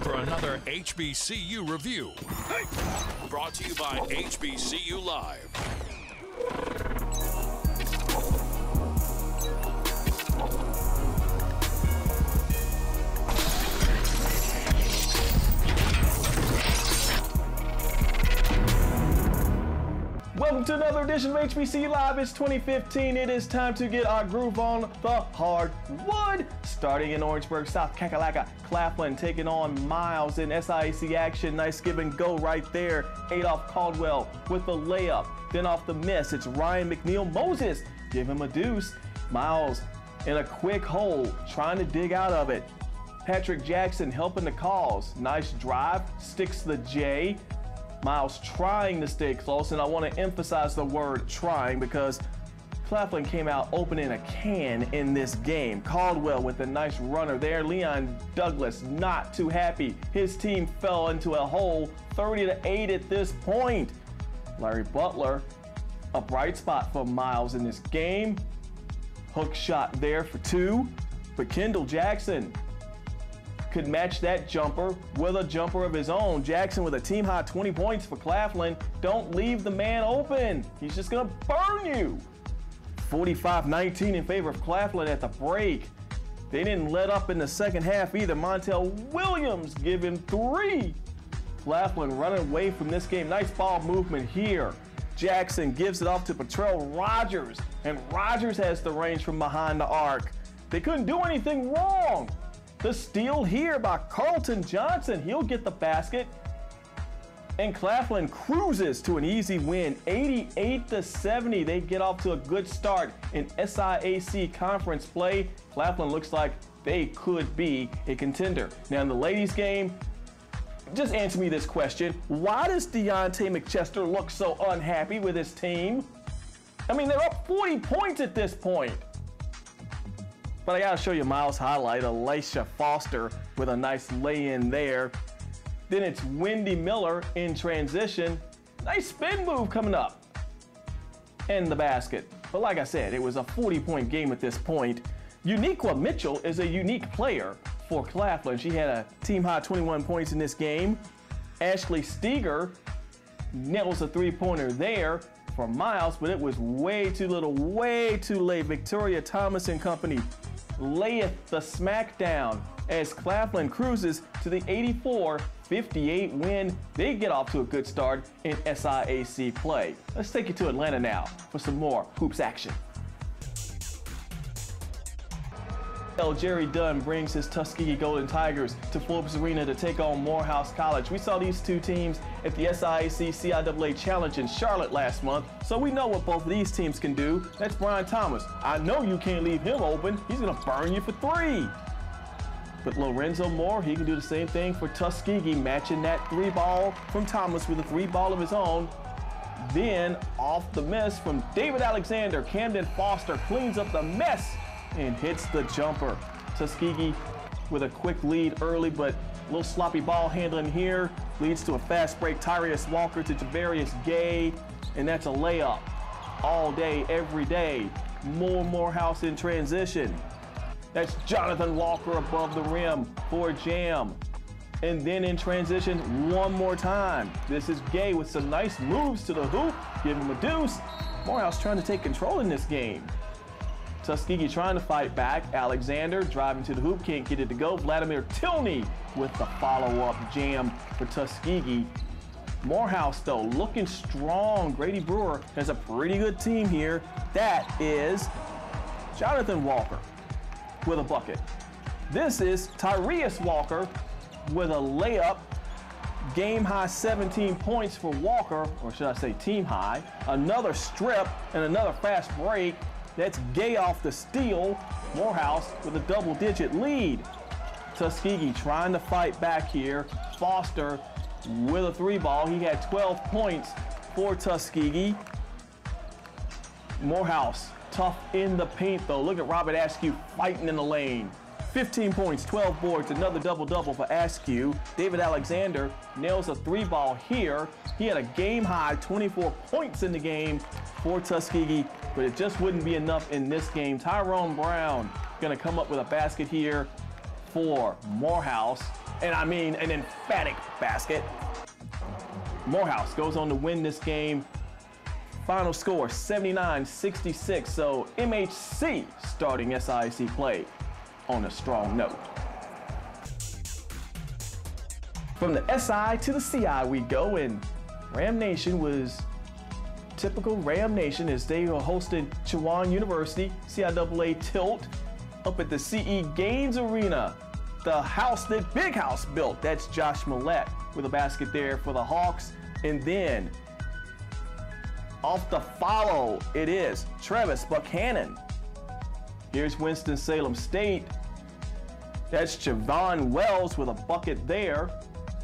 for another HBCU review. Brought to you by HBCU Live. Welcome to another edition of HBCU Live. It's 2015. It is time to get our groove on the hardwood. Starting in Orangeburg, South Kakalaka, Claflin taking on Miles in SIAC action. Nice give and go right there. Adolph Caldwell with the layup. Then off the miss, it's Ryan McNeil Moses. Give him a deuce. Miles in a quick hole, trying to dig out of it. Patrick Jackson helping the cause. Nice drive, sticks the J. Miles trying to stay close, and I want to emphasize the word trying because Claflin came out opening a can in this game. Caldwell with a nice runner there. Leon Douglas not too happy. His team fell into a hole, 30-8 at this point. Larry Butler, a bright spot for Miles in this game. Hook shot there for two, but Kendall Jackson could match that jumper with a jumper of his own. Jackson with a team high 20 points for Claflin. Don't leave the man open. He's just gonna burn you. 45-19 in favor of Claflin at the break. They didn't let up in the second half either. Montel Williams giving three. Claflin running away from this game. Nice ball movement here. Jackson gives it off to Patrell Rogers, and Rogers has the range from behind the arc. They couldn't do anything wrong. The steal here by Carlton Johnson. He'll get the basket. And Claflin cruises to an easy win, 88-70. They get off to a good start in SIAC conference play. Claflin looks like they could be a contender. Now in the ladies' game, just answer me this question. Why does Deontay McChester look so unhappy with his team? I mean, they're up 40 points at this point. But I gotta show you Miles' highlight, Alicia Foster with a nice lay-in there. Then it's Wendy Miller in transition. Nice spin move coming up. And the basket. But like I said, it was a 40-point game at this point. Uniqua Mitchell is a unique player for Claflin. She had a team-high 21 points in this game. Ashley Steger nails a three-pointer there for Miles, but it was way too little, way too late. Victoria Thomas and company layeth the smackdown as Claflin cruises to the 84-58 win. They get off to a good start in SIAC play. Let's take you to Atlanta now for some more hoops action. Jerry Dunn brings his Tuskegee Golden Tigers to Forbes Arena to take on Morehouse College. We saw these two teams at the SIAC CIAA Challenge in Charlotte last month, so we know what both of these teams can do. That's Brian Thomas. I know you can't leave him open. He's going to burn you for three. But Lorenzo Moore, he can do the same thing for Tuskegee, matching that three ball from Thomas with a three ball of his own. Then off the miss from David Alexander, Camden Foster cleans up the mess and hits the jumper. Tuskegee with a quick lead early, but a little sloppy ball handling here leads to a fast break. Tyrius Walker to Javarius Gay, and that's a layup all day, every day. Morehouse in transition. That's Jonathan Walker above the rim for a jam. And then in transition one more time. This is Gay with some nice moves to the hoop. Give him a deuce. Morehouse trying to take control in this game. Tuskegee trying to fight back. Alexander driving to the hoop, can't get it to go. Vladimir Tilney with the follow-up jam for Tuskegee. Morehouse, though, looking strong. Grady Brewer has a pretty good team here. That is Jonathan Walker with a bucket. This is Tyrius Walker with a layup. Game high 17 points for Walker, or should I say team high. Another strip and another fast break. That's Gay off the steal. Morehouse with a double-digit lead. Tuskegee trying to fight back here. Foster with a three ball. He had 12 points for Tuskegee. Morehouse tough in the paint though. Look at Robert Askew fighting in the lane. 15 points, 12 boards, another double-double for Askew. David Alexander nails a three ball here. He had a game high 24 points in the game for Tuskegee, but it just wouldn't be enough in this game. Tyrone Brown gonna come up with a basket here for Morehouse. and I mean an emphatic basket. Morehouse goes on to win this game. Final score 79-66, so MHC starting SIC play on a strong note. From the SI to the CI we go, and Ram Nation was typical Ram Nation as they were hosting Chowan University CIAA Tilt up at the CE Gaines Arena. The house that Big House built, that's Josh Millett with a basket there for the Hawks. And then off the follow, it is Travis Buchanan. Here's Winston-Salem State. That's Javon Wells with a bucket there.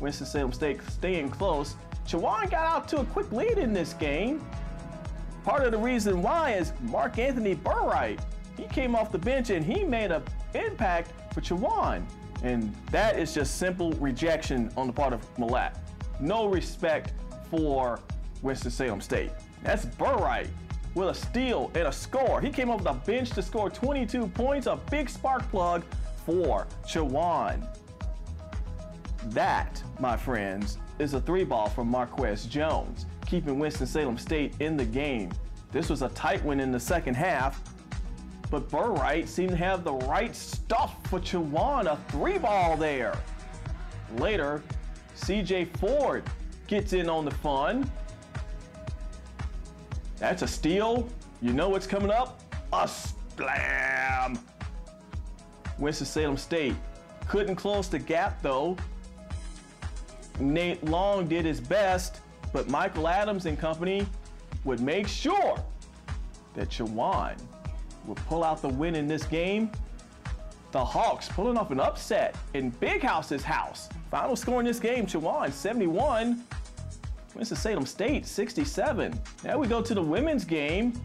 Winston-Salem State staying close. Chowan got out to a quick lead in this game. Part of the reason why is Mark Anthony Burright. He came off the bench and he made an impact for Chowan. And that is just simple rejection on the part of Millett. No respect for Winston-Salem State. That's Burright with a steal and a score. He came off the bench to score 22 points, a big spark plug for Chowan. That, my friends, is a three ball from Marquez Jones, keeping Winston-Salem State in the game. This was a tight one in the second half, but Burright seemed to have the right stuff for Chowan, a three ball there. Later, CJ Ford gets in on the fun. That's a steal. You know what's coming up? A slam. Winston-Salem State couldn't close the gap though. Nate Long did his best, but Michael Adams and company would make sure that Chowan would pull out the win in this game. The Hawks pulling off an upset in Big House's house. Final score in this game, Chowan 71, Winston-Salem State 67. Now we go to the women's game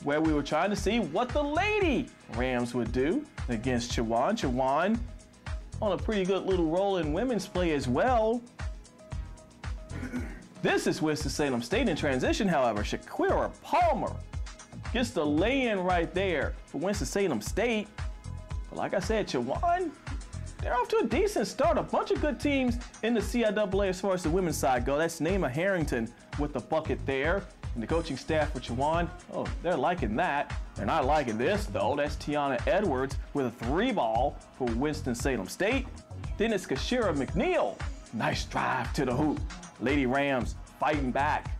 where we were trying to see what the Lady Rams would do against Chowan. Chowan on a pretty good little roll in women's play as well. This is Winston-Salem State in transition, however. Shaquira Palmer gets the lay-in right there for Winston-Salem State. But like I said, Chowan, they're off to a decent start. A bunch of good teams in the CIAA as far as the women's side go. That's Naima Harrington with the bucket there. And the coaching staff for Chowan, oh, they're liking that. They're not liking this, though. That's Tiana Edwards with a three ball for Winston-Salem State. Then it's Kashira McNeil. Nice drive to the hoop. Lady Rams fighting back.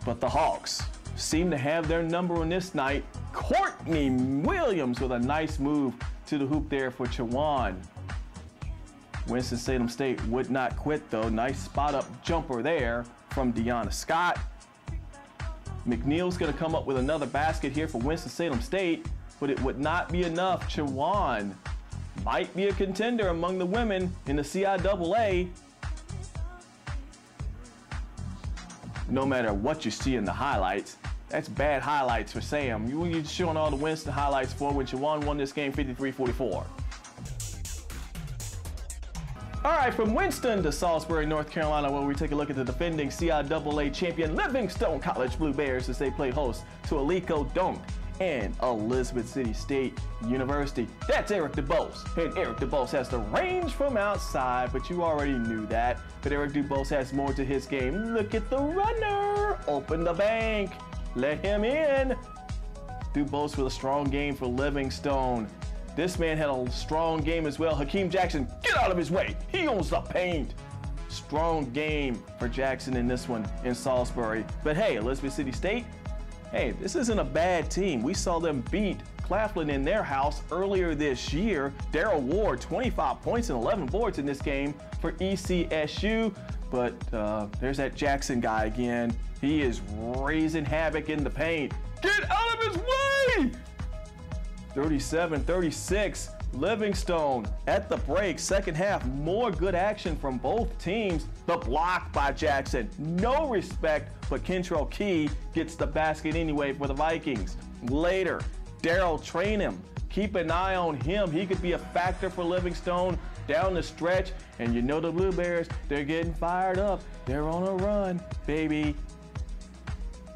But the Hawks seem to have their number on this night. Courtney Williams with a nice move to the hoop there for Chowan. Winston-Salem State would not quit though. Nice spot up jumper there from Deanna Scott. McNeil's gonna come up with another basket here for Winston-Salem State, but it would not be enough. Chowan might be a contender among the women in the CIAA. No matter what you see in the highlights, that's bad highlights for Sam. You're showing all the Winston highlights for when Chowan won this game 53-44. All right, from Winston to Salisbury, North Carolina, where we take a look at the defending CIAA champion Livingstone College Blue Bears as they play host to Alico Dunk and Elizabeth City State University. That's Eric DuBose, and Eric DuBose has the range from outside, but you already knew that. But Eric DuBose has more to his game. Look at the runner, open the bank, let him in. DuBose with a strong game for Livingstone. This man had a strong game as well. Hakeem Jackson, get out of his way. He owns the paint. Strong game for Jackson in this one in Salisbury. But hey, Elizabeth City State, hey, this isn't a bad team. We saw them beat Claflin in their house earlier this year. Darrell Ward, 25 points and 11 boards in this game for ECSU. But there's that Jackson guy again. He is raising havoc in the paint. Get out of his way! 37-36, Livingstone at the break. Second half, more good action from both teams. The block by Jackson, no respect, but Kentrell Key gets the basket anyway for the Vikings. Later, Darrell Trainham, keep an eye on him. He could be a factor for Livingstone down the stretch. And you know the Blue Bears, they're getting fired up. They're on a run, baby.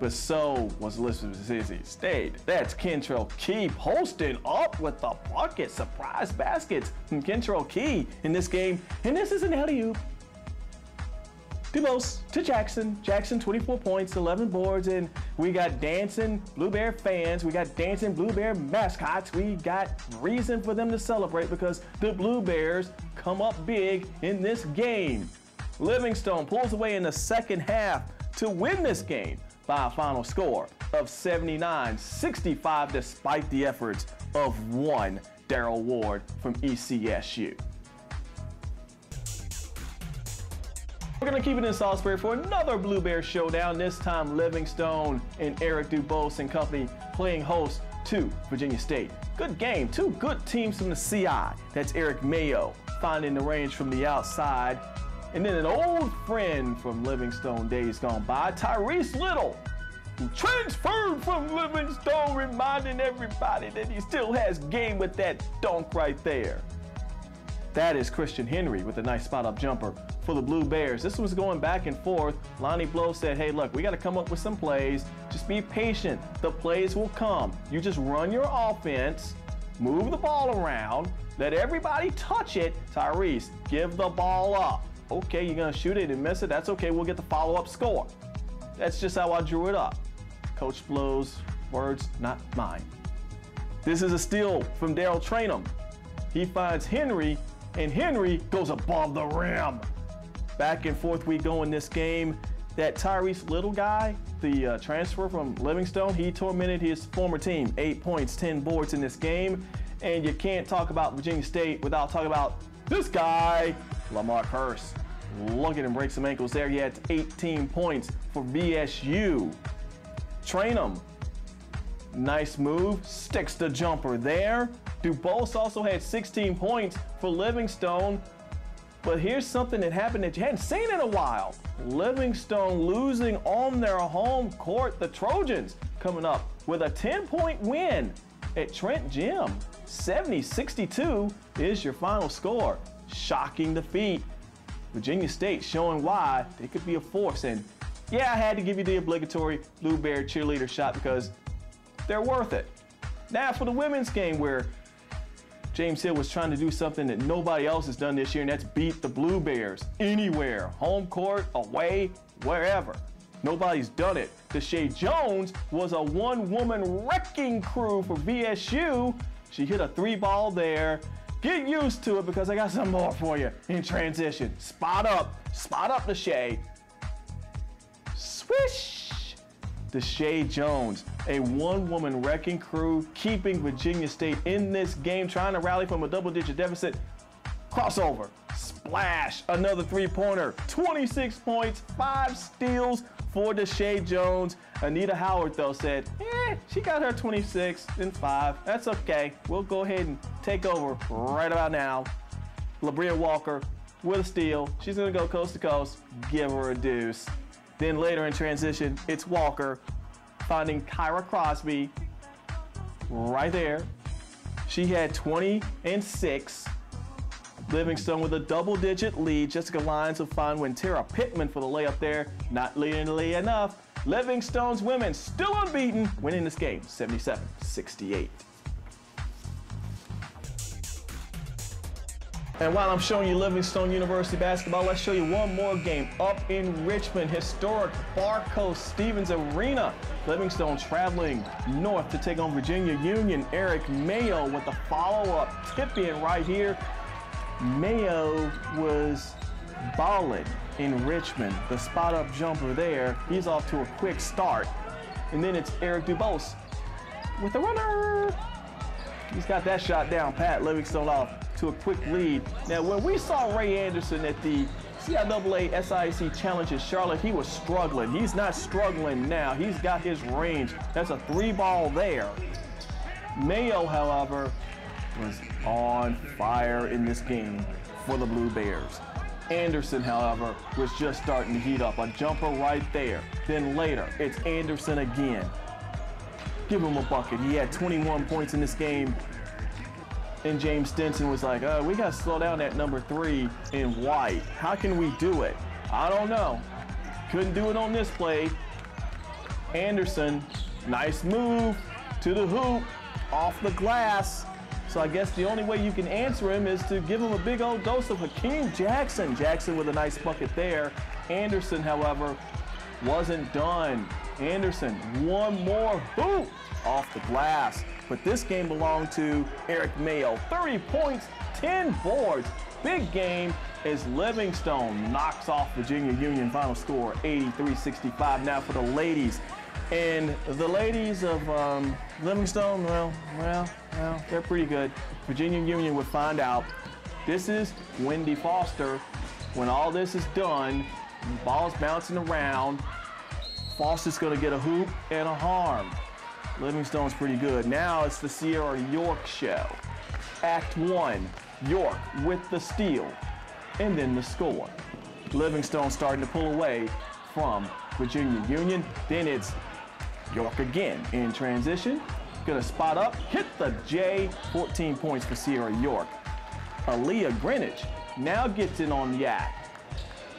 but so was Mississippi State. That's Kentrell Key posting up with the bucket. Surprise baskets from Kentrell Key in this game. And this is an alley-oop. DuBose to Jackson. Jackson, 24 points, 11 boards, and we got dancing Blue Bear fans. We got dancing Blue Bear mascots. We got reason for them to celebrate because the Blue Bears come up big in this game. Livingstone pulls away in the second half to win this game by a final score of 79-65 despite the efforts of one Darrell Ward from ECSU. We're going to keep it in Salisbury for another Blue Bear showdown. This time Livingstone and Eric DuBose and company playing host to Virginia State. Good game, two good teams from the CI. That's Eric Mayo finding the range from the outside. And then an old friend from Livingstone days gone by, Tyrese Little, who transferred from Livingstone, reminding everybody that he still has game with that dunk right there. That is Christian Henry with a nice spot-up jumper for the Blue Bears. This was going back and forth. Lonnie Blow said, hey, look, we got to come up with some plays. Just be patient. The plays will come. You just run your offense, move the ball around, let everybody touch it. Tyrese, give the ball up. Okay, you're going to shoot it and miss it. That's okay. We'll get the follow-up score. That's just how I drew it up. Coach Blow's words, not mine. This is a steal from Daryl Trainum. He finds Henry, and Henry goes above the rim. Back and forth we go in this game. That Tyrese Little guy, the transfer from Livingstone, he tormented his former team. 8 points, 10 boards in this game. And you can't talk about Virginia State without talking about this guy, Lamar Hurst. Look at him break some ankles there. He had 18 points for VSU. Trainum, nice move, sticks the jumper there. DuBose also had 16 points for Livingstone. But here's something that happened that you hadn't seen in a while. Livingstone losing on their home court. The Trojans coming up with a 10-point win at Trent Gym. 70-62 is your final score. Shocking defeat. Virginia State showing why they could be a force. And yeah, I had to give you the obligatory Blue Bear cheerleader shot because they're worth it. Now for the women's game where James Hill was trying to do something that nobody else has done this year, and that's beat the Blue Bears anywhere, home court, away, wherever. Nobody's done it. Deshae Jones was a one-woman wrecking crew for VSU. She hit a 3-ball there. Get used to it because I got some more for you in transition. Spot up Deshae. Swish! Deshae Jones, a one-woman wrecking crew, keeping Virginia State in this game, trying to rally from a double-digit deficit. Crossover, splash, another three-pointer, 26 points, 5 steals for Deshae Jones. Anita Howard, though, said, she got her 26 and 5. That's okay. We'll go ahead and take over right about now. LaBria Walker with a steal. She's going to go coast to coast. Give her a deuce. Then later in transition, it's Walker finding Kyra Crosby right there. She had 20 and 6. Livingstone with a double-digit lead. Jessica Lyons will find Wintera Pittman for the layup there. Not nearly enough. Livingstone's women still unbeaten, winning this game 77-68. And while I'm showing you Livingstone University basketball, let's show you one more game up in Richmond, historic Barco Stevens Arena. Livingstone traveling north to take on Virginia Union. Eric Mayo with the follow-up tip-in right here. Mayo was balling in Richmond. The spot-up jumper there. He's off to a quick start. And then it's Eric DuBose with the runner. He's got that shot down pat. Livingstone off to a quick lead. Now, when we saw Ray Anderson at the CIAA SIAC Challenge in Charlotte, he was struggling. He's not struggling now. He's got his range. That's a 3-ball there. Mayo, however, was on fire in this game for the Blue Bears. Anderson, however, was just starting to heat up. A jumper right there. Then later, it's Anderson again. Give him a bucket. He had 21 points in this game. And James Stinson was like, we got to slow down that number 3 in white. How can we do it? I don't know. Couldn't do it on this play. Anderson, nice move to the hoop, off the glass. So I guess the only way you can answer him is to give him a big old dose of Hakeem Jackson. Jackson with a nice bucket there. Anderson, however, wasn't done. Anderson, one more hoop off the glass. But this game belonged to Eric Mayo. 30 points, 10 boards. Big game as Livingstone knocks off Virginia Union. Final score 83-65. Now for the ladies. And the ladies of Livingstone, well, they're pretty good. Virginia Union would find out. This is Wendy Foster. When all this is done, the ball's bouncing around. Foster's gonna get a hoop and a harm. Livingstone's pretty good. Now it's the Sierra York show. Act 1, York with the steal, and then the score. Livingstone starting to pull away from Virginia Union. Then it's York again in transition. Gonna spot up, hit the J, 14 points for Sierra York. Aaliyah Greenwich now gets in on the act.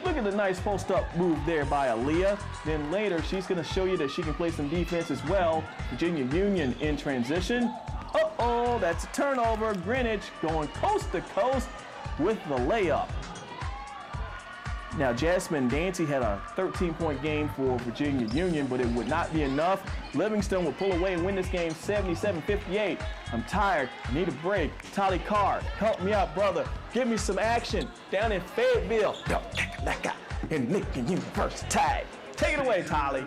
Look at the nice post-up move there by Aaliyah. Then later, she's gonna show you that she can play some defense as well. Virginia Union in transition. Uh-oh, that's a turnover. Greenwich going coast to coast with the layup. Now, Jasmine Dancy had a 13-point game for Virginia Union, but it would not be enough. Livingston will pull away and win this game 77-58. I'm tired. I need a break. Tolly Carr, help me out, brother. Give me some action down in Fayetteville. In Lincoln University. Take it away, Tolly.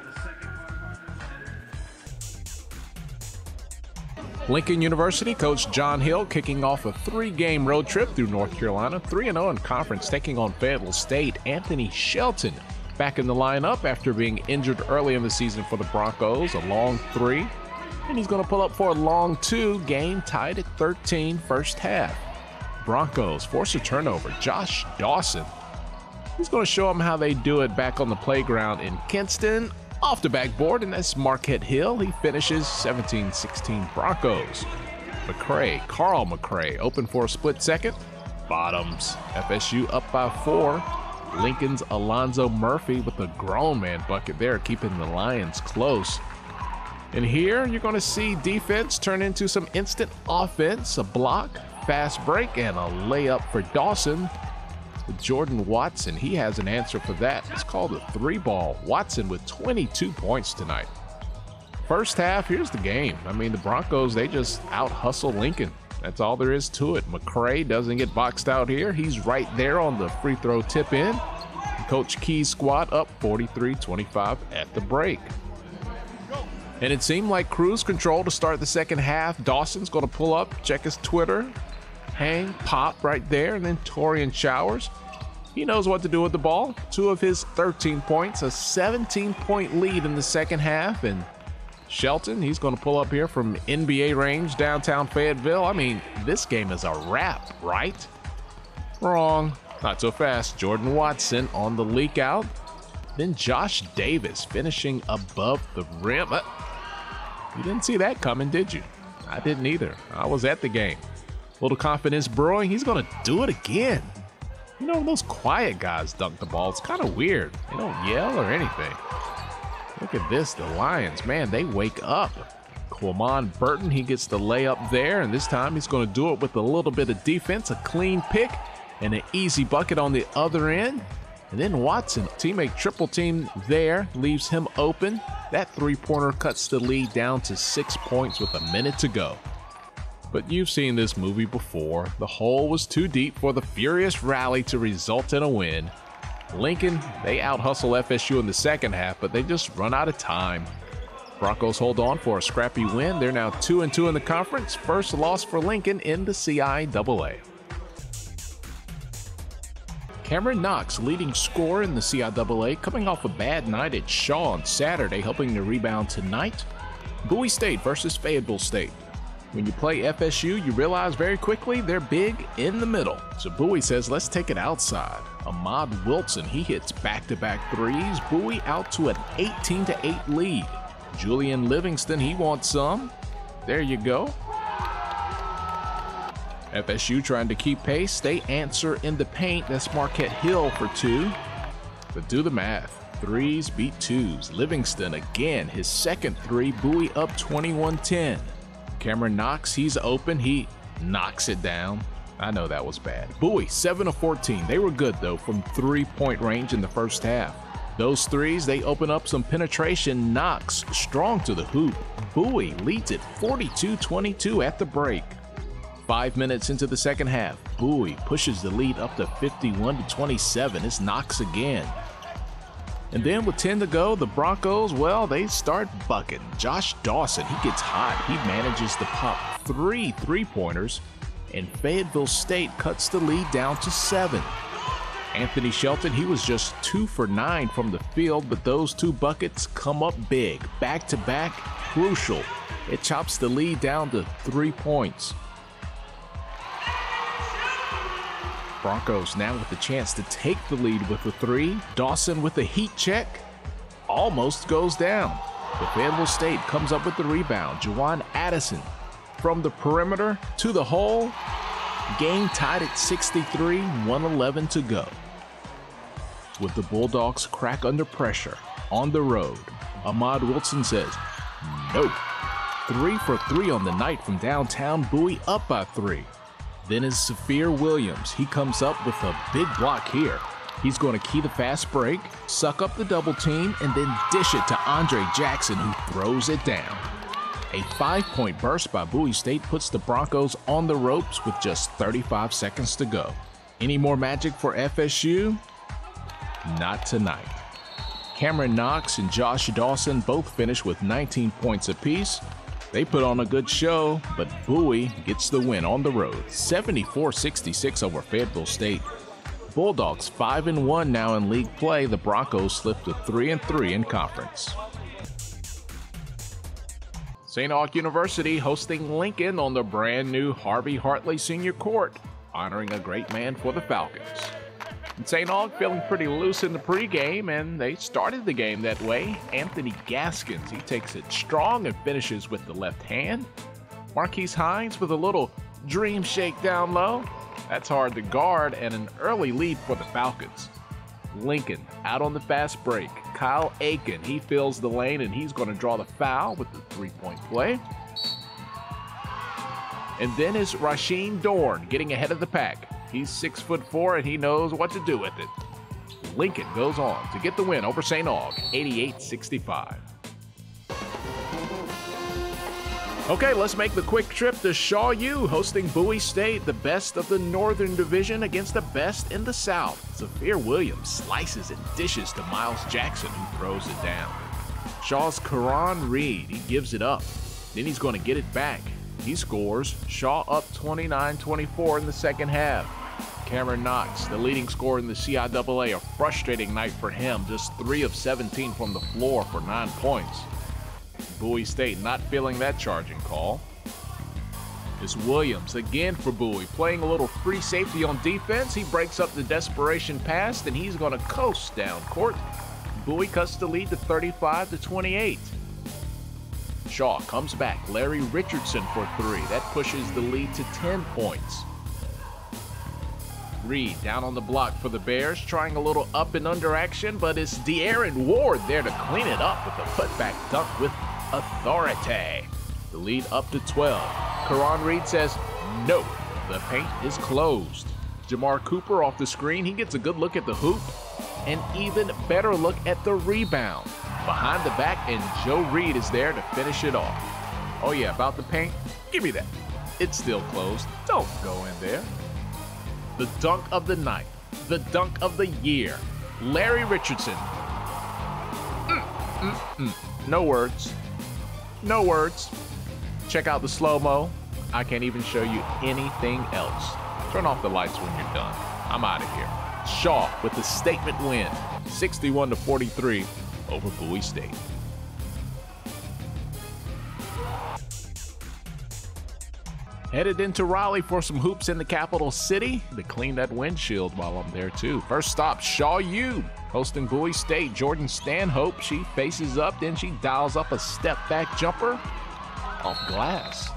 Lincoln University coach John Hill kicking off a 3-game road trip through North Carolina, 3-0 in conference, taking on Fayetteville State. Anthony Shelton back in the lineup after being injured early in the season for the Broncos, a long 3. And he's going to pull up for a long 2, game tied at 13 first half. Broncos force a turnover. Josh Dawson, he's going to show them how they do it back on the playground in Kinston. Off the backboard, and that's Marquette Hill. He finishes 17-16 Broncos. Carl McCray, open for a split second. Bottoms. FSU up by 4. Lincoln's Alonzo Murphy with a grown man bucket there, keeping the Lions close. And here you're going to see defense turn into some instant offense. A block, fast break, and a layup for Dawson. Jordan Watson, he has an answer for that. It's called a 3-ball. Watson with 22 points tonight. First half, here's the game. I mean, the Broncos, they just out-hustle Lincoln. That's all there is to it. McCray doesn't get boxed out here. He's right there on the free throw tip in. Coach Key's squad up 43-25 at the break. And it seemed like cruise control to start the second half. Dawson's going to pull up, check his Twitter. Hang, pop right there, and then Torian Showers. He knows what to do with the ball. 2 of his 13 points, a 17-point lead in the second half. And Shelton, he's going to pull up here from NBA range, downtown Fayetteville. I mean, this game is a wrap, right? Wrong. Not so fast. Jordan Watson on the leak out. Then Josh Davis finishing above the rim. You didn't see that coming, did you? I didn't either. I was at the game. Little confidence brewing. He's going to do it again. You know, those quiet guys dunk the ball. It's kind of weird. They don't yell or anything. Look at this. The Lions, man, they wake up. Quamon Burton, he gets the layup there, and this time he's going to do it with a little bit of defense, a clean pick, and an easy bucket on the other end. And then Watson, teammate triple team there, leaves him open. That 3-pointer cuts the lead down to 6 points with a minute to go. But you've seen this movie before. The hole was too deep for the furious rally to result in a win. Lincoln, they out-hustle FSU in the second half, but they just run out of time. Broncos hold on for a scrappy win. They're now 2-2 in the conference. First loss for Lincoln in the CIAA. Cameron Knox, leading scorer in the CIAA, coming off a bad night at Shaw on Saturday, helping to rebound tonight. Bowie State versus Fayetteville State. When you play FSU, you realize very quickly they're big in the middle. So Bowie says, let's take it outside. Ahmad Wilson, he hits back-to-back threes. Bowie out to an 18-8 lead. Julian Livingston, he wants some. There you go. FSU trying to keep pace. They answer in the paint. That's Marquette Hill for 2. But do the math. Threes beat twos. Livingston again, his second three. Bowie up 21-10. Cameron Knox, he's open. He knocks it down. I know that was bad. Bowie, 7 of 14. They were good, though, from three-point range in the first half. Those threes, they open up some penetration. Knox, strong to the hoop. Bowie leads it 42-22 at the break. 5 minutes into the second half, Bowie pushes the lead up to 51-27. It's Knox again. And then with 10 to go, the Broncos, well, they start bucking. Josh Dawson, he gets hot. He manages to pop 3 3-pointers, and Fayetteville State cuts the lead down to 7. Anthony Shelton, he was just 2 for 9 from the field, but those 2 buckets come up big. Back-to-back, crucial. It chops the lead down to 3 points. Broncos now with the chance to take the lead with the 3. Dawson with a heat check. Almost goes down. But Fayetteville State comes up with the rebound. Juwan Addison from the perimeter to the hole. Game tied at 63, 1:11 to go. With the Bulldogs crack under pressure on the road, Ahmad Wilson says, no. 3 for 3 on the night from downtown. Bowie up by 3. Then is Saphir Williams. He comes up with a big block here. He's going to key the fast break, suck up the double team, and then dish it to Andre Jackson, who throws it down. A 5-point burst by Bowie State puts the Broncos on the ropes with just 35 seconds to go. Any more magic for FSU? Not tonight. Cameron Knox and Josh Dawson both finish with 19 points apiece. They put on a good show, but Bowie gets the win on the road, 74-66 over Fayetteville State. Bulldogs 5-1 now in league play. The Broncos slip to 3-3 in conference. St. Aug University hosting Lincoln on the brand new Harvey Hartley Senior Court, honoring a great man for the Falcons. And St. Aug feeling pretty loose in the pregame, and they started the game that way. Anthony Gaskins, he takes it strong and finishes with the left hand. Marquise Hines with a little dream shake down low. That's hard to guard, and an early lead for the Falcons. Lincoln out on the fast break. Kyle Aiken, he fills the lane, and he's going to draw the foul with the 3-point play. And then is Rasheen Dorn getting ahead of the pack. He's 6'4", and he knows what to do with it. Lincoln goes on to get the win over St. Aug, 88-65. Okay, let's make the quick trip to Shaw U, hosting Bowie State, the best of the Northern Division against the best in the South. Saphir Williams slices and dishes to Miles Jackson, who throws it down. Shaw's Karan Reed, he gives it up. Then he's going to get it back. He scores. Shaw up 29-24 in the second half. Cameron Knox, the leading scorer in the CIAA, a frustrating night for him, just 3 of 17 from the floor for 9 points. Bowie State not feeling that charging call. It's Williams again for Bowie, playing a little free safety on defense. He breaks up the desperation pass, and he's going to coast down court. Bowie cuts the lead to 35-28. Shaw comes back. Larry Richardson for 3. That pushes the lead to 10 points. Reed down on the block for the Bears, trying a little up and under action, but it's De'Aaron Ward there to clean it up with a putback dunk with authority. The lead up to 12. Karan Reed says, no, the paint is closed. Jamar Cooper off the screen. He gets a good look at the hoop, and even better look at the rebound. Behind the back, and Joe Reed is there to finish it off. Oh yeah, about the paint? Give me that. It's still closed. Don't go in there. The dunk of the night. The dunk of the year. Larry Richardson. No words. No words. Check out the slow-mo. I can't even show you anything else. Turn off the lights when you're done. I'm out of here. Shaw with the statement win. 61-43 over Bowie State. Headed into Raleigh for some hoops in the capital city to clean that windshield while I'm there too. First stop, Shaw U, hosting Bowie State. Jordan Stanhope, she faces up, then she dials up a step-back jumper off glass.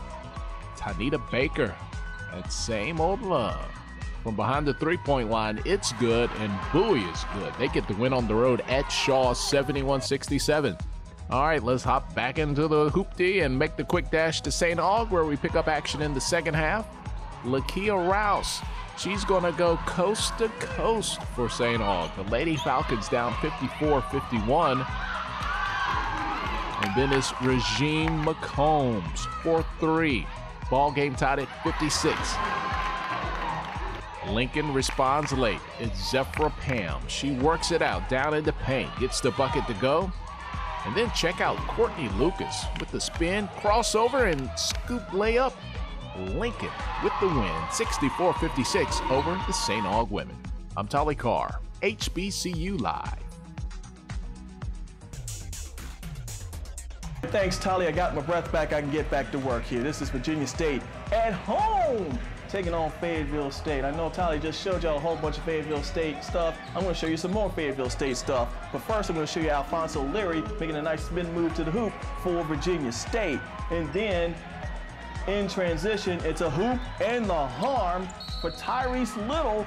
Tanita Baker, that same old love From behind the three-point line, it's good, and Bowie is good. They get the win on the road at Shaw, 71-67. All right, let's hop back into the hoopty and make the quick dash to St. Aug, where we pick up action in the second half. Lakia Rouse, she's going to go coast to coast for St. Aug. The Lady Falcons down 54-51. And then it's Regine McCombs for 3. Ball game tied at 56. Lincoln responds late. It's Zephyra Pam. She works it out down in the paint, gets the bucket to go. And then check out Courtney Lucas with the spin, crossover, and scoop layup. Lincoln with the win, 64-56 over the St. Aug women. I'm Tolly Carr, HBCU Live. Thanks, Tolly. I got my breath back. I can get back to work here. This is Virginia State at home, taking on Fayetteville State. I know Tolly just showed y'all a whole bunch of Fayetteville State stuff. I'm going to show you some more Fayetteville State stuff. But first, I'm going to show you Alfonso Leary making a nice spin move to the hoop for Virginia State. And then, in transition, it's a hoop and the harm for Tyrese Little.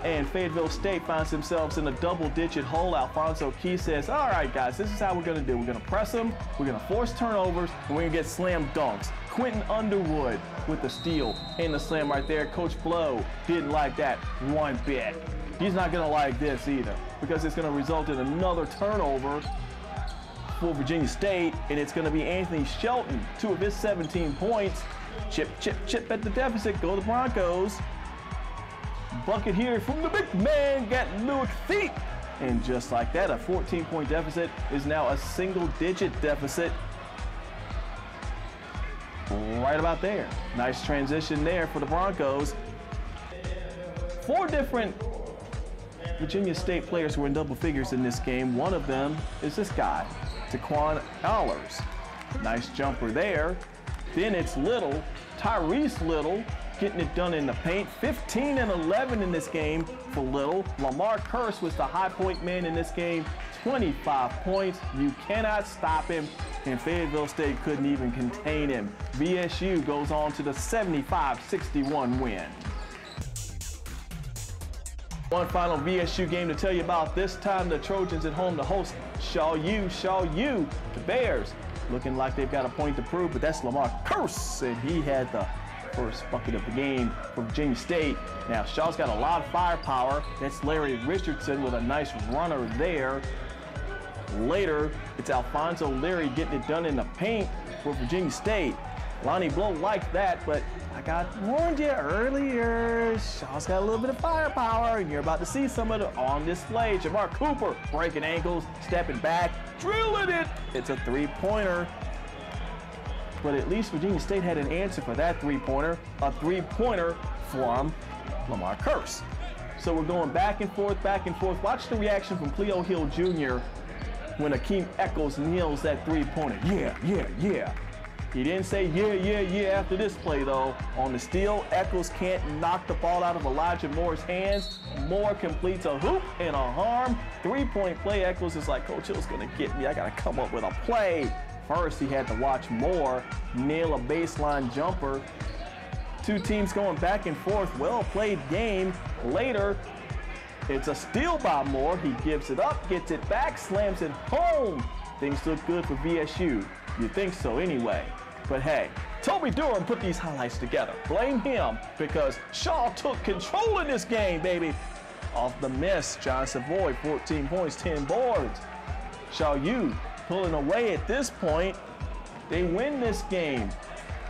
And Fayetteville State finds themselves in a double-digit hole. Alfonso Key says, all right, guys, this is how we're going to do. We're going to press them, we're going to force turnovers, and we're going to get slam dunks. Quentin Underwood with the steal and the slam right there. Coach Blow didn't like that one bit. He's not going to like this either, because it's going to result in another turnover for Virginia State, and it's going to be Anthony Shelton, 2 of his 17 points. Chip, chip, chip at the deficit. Go the Broncos. Bucket here from the big man, got Luke Thiep. And just like that, a 14-point deficit is now a single-digit deficit. Right about there. Nice transition there for the Broncos. 4 different Virginia State players were in double figures in this game. One of them is this guy, Taquan Allers. Nice jumper there. Then it's Little, Tyrese Little, getting it done in the paint. 15 and 11 in this game for Little. Lamar Curse was the high point man in this game. 25 points. You cannot stop him, and Fayetteville State couldn't even contain him. VSU goes on to the 75-61 win. One final VSU game to tell you about. This time the Trojans at home to host Shaw U. The Bears looking like they've got a point to prove, but that's Lamar Curse, and he had the first bucket of the game for Virginia State. Now, Shaw's got a lot of firepower. That's Larry Richardson with a nice runner there. Later, it's Alfonso Leary getting it done in the paint for Virginia State. Lonnie Blow liked that, but I got warned you earlier. Shaw's got a little bit of firepower, and you're about to see some of it on display. Jamar Cooper breaking ankles, stepping back, drilling it. It's a three-pointer. But at least Virginia State had an answer for that three-pointer, a three-pointer from Lamar Curse. So we're going back and forth, back and forth. Watch the reaction from Cleo Hill Jr. when Akeem Echols nails that three-pointer. Yeah, yeah, yeah. He didn't say yeah, yeah, yeah after this play, though. On the steal, Echols can't knock the ball out of Elijah Moore's hands. Moore completes a hoop and a harm. Three-point play. Echols is like, Coach Hill's going to get me. I got to come up with a play. First, he had to watch Moore nail a baseline jumper. Two teams going back and forth. Well-played game. Later, it's a steal by Moore. He gives it up, gets it back, slams it home. Things look good for VSU. You think so anyway. But hey, Toby Durham put these highlights together. Blame him, because Shaw took control in this game, baby. Off the miss, John Savoy, 14 points, 10 boards. Shaw U pulling away at this point. They win this game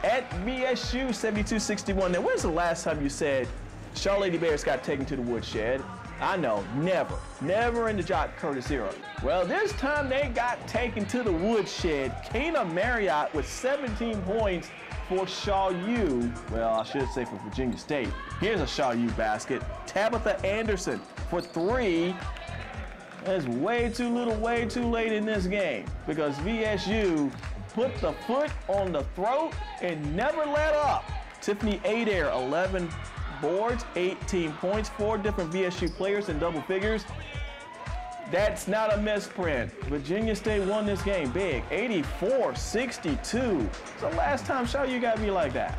at VSU, 72-61. Now, when's the last time you said Shaw Lady Bears got taken to the woodshed? I know, never. Never in the Jock Curtis era. Well, this time they got taken to the woodshed. Kana Marriott with 17 points for Shaw U. Well, I should say for Virginia State. Here's a Shaw U basket. Tabitha Anderson for 3. That's way too little, way too late in this game, because VSU put the foot on the throat and never let up. Tiffany Adair, 11 boards, 18 points, 4 different VSU players in double figures. That's not a misprint. Virginia State won this game big, 84-62. It's the last time Shaw U got me like that.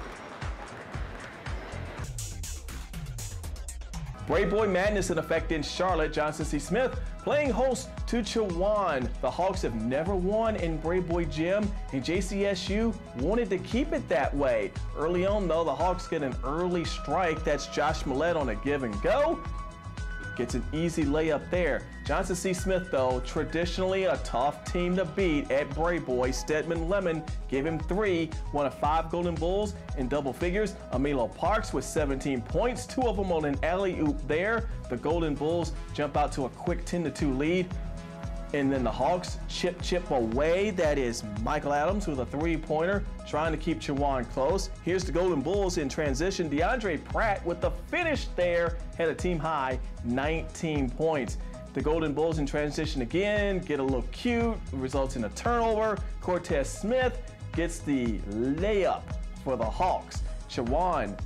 Brave Boy Madness in effect in Charlotte. Johnson C. Smith playing host to Chowan. The Hawks have never won in Brave Boy Gym, and JCSU wanted to keep it that way. Early on, though, the Hawks get an early strike. That's Josh Millett on a give and go. Gets an easy layup there. Johnson C. Smith, though, traditionally a tough team to beat at Brave Boy. Stedman Lemon gave him 3, one of 5 Golden Bulls in double figures. Amilo Parks with 17 points, 2 of them on an alley-oop there. The Golden Bulls jump out to a quick 10-2 lead. And then the Hawks chip away. That is Michael Adams with a 3-pointer, trying to keep Chowan close. Here's the Golden Bulls in transition. DeAndre Pratt with the finish there, had a team high 19 points. The Golden Bulls in transition again, get a little cute, results in a turnover. Cortez Smith gets the layup for the Hawks. Chowan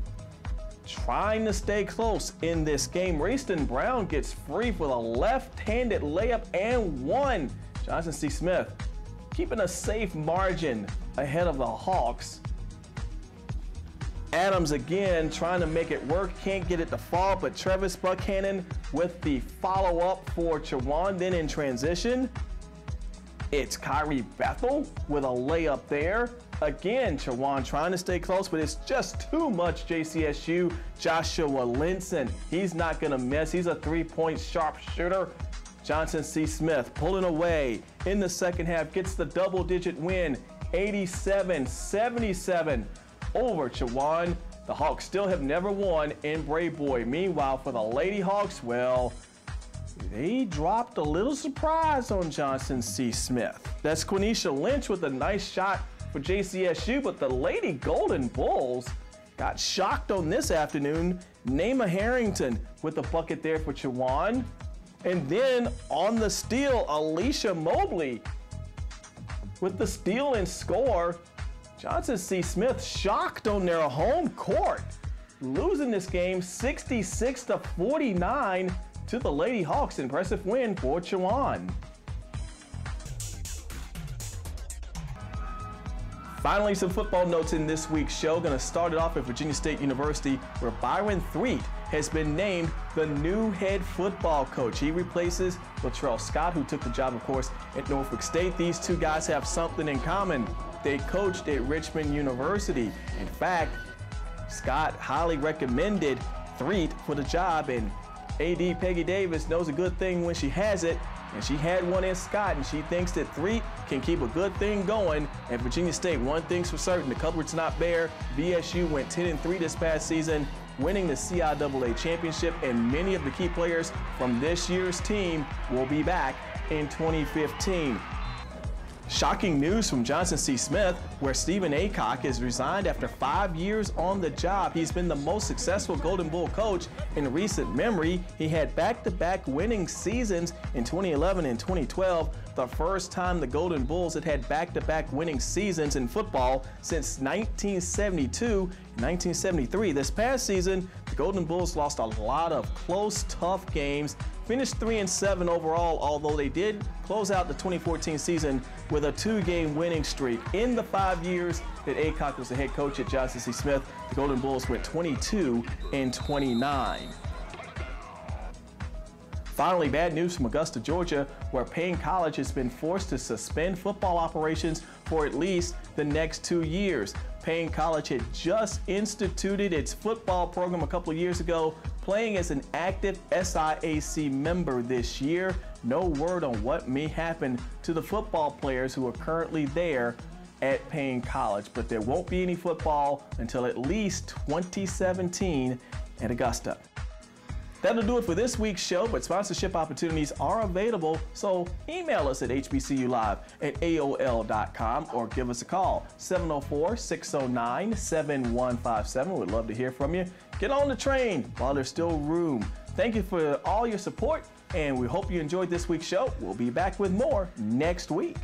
trying to stay close in this game. Rayston Brown gets free for the left-handed layup and 1. Johnson C. Smith keeping a safe margin ahead of the Hawks. Adams again trying to make it work, can't get it to fall, but Travis Buckhannon with the follow-up for Chowan. Then in transition, it's Kyrie Bethel with a layup there. Again, Chowan trying to stay close, but it's just too much JCSU. Joshua Linson, he's not gonna miss. He's a 3-point sharpshooter. Johnson C. Smith pulling away in the second half, gets the double-digit win, 87-77 over Chowan. The Hawks still have never won in Brave Boy. Meanwhile, for the Lady Hawks, well, they dropped a little surprise on Johnson C. Smith. That's Quenisha Lynch with a nice shot for JCSU, but the Lady Golden Bulls got shocked on this afternoon. Naima Harrington with a bucket there for Chowan. And then on the steal, Alicia Mobley with the steal and score. Johnson C. Smith shocked on their home court, losing this game 66-49 to the Lady Hawks. Impressive win for Chowan. Finally, some football notes in this week's show. Going to start it off at Virginia State University, where Byron Threet has been named the new head football coach. He replaces Latrell Scott, who took the job, of course, at Norfolk State. These two guys have something in common. They coached at Richmond University. In fact, Scott highly recommended Threet for the job, and AD Peggy Davis knows a good thing when she has it. And she had one in Scott, and she thinks that Threet can keep a good thing going at Virginia State. One thing's for certain, the cupboard's not bare. VSU went 10-3 this past season, winning the CIAA championship, and many of the key players from this year's team will be back in 2015. Shocking news from Johnson C. Smith, where Stephen Aycock has resigned after 5 years on the job. He's been the most successful Golden Bull coach in recent memory. He had back-to-back winning seasons in 2011 and 2012, the first time the Golden Bulls had back-to-back winning seasons in football since 1972 and 1973. This past season, the Golden Bulls lost a lot of close, tough games, finished 3-7 overall, although they did close out the 2014 season with a 2-game winning streak. In the 5 years that Aycock was the head coach at Johnson C. Smith, the Golden Bulls went 22-29. Finally, bad news from Augusta, Georgia, where Payne College has been forced to suspend football operations for at least the next 2 years. Payne College had just instituted its football program a couple of years ago, playing as an active SIAC member this year. No word on what may happen to the football players who are currently there at Payne College, but there won't be any football until at least 2017 at Augusta. That'll do it for this week's show, but sponsorship opportunities are available, so email us at hbculive@aol.com or give us a call, 704-609-7157. We'd love to hear from you. Get on the train while there's still room. Thank you for all your support, and we hope you enjoyed this week's show. We'll be back with more next week.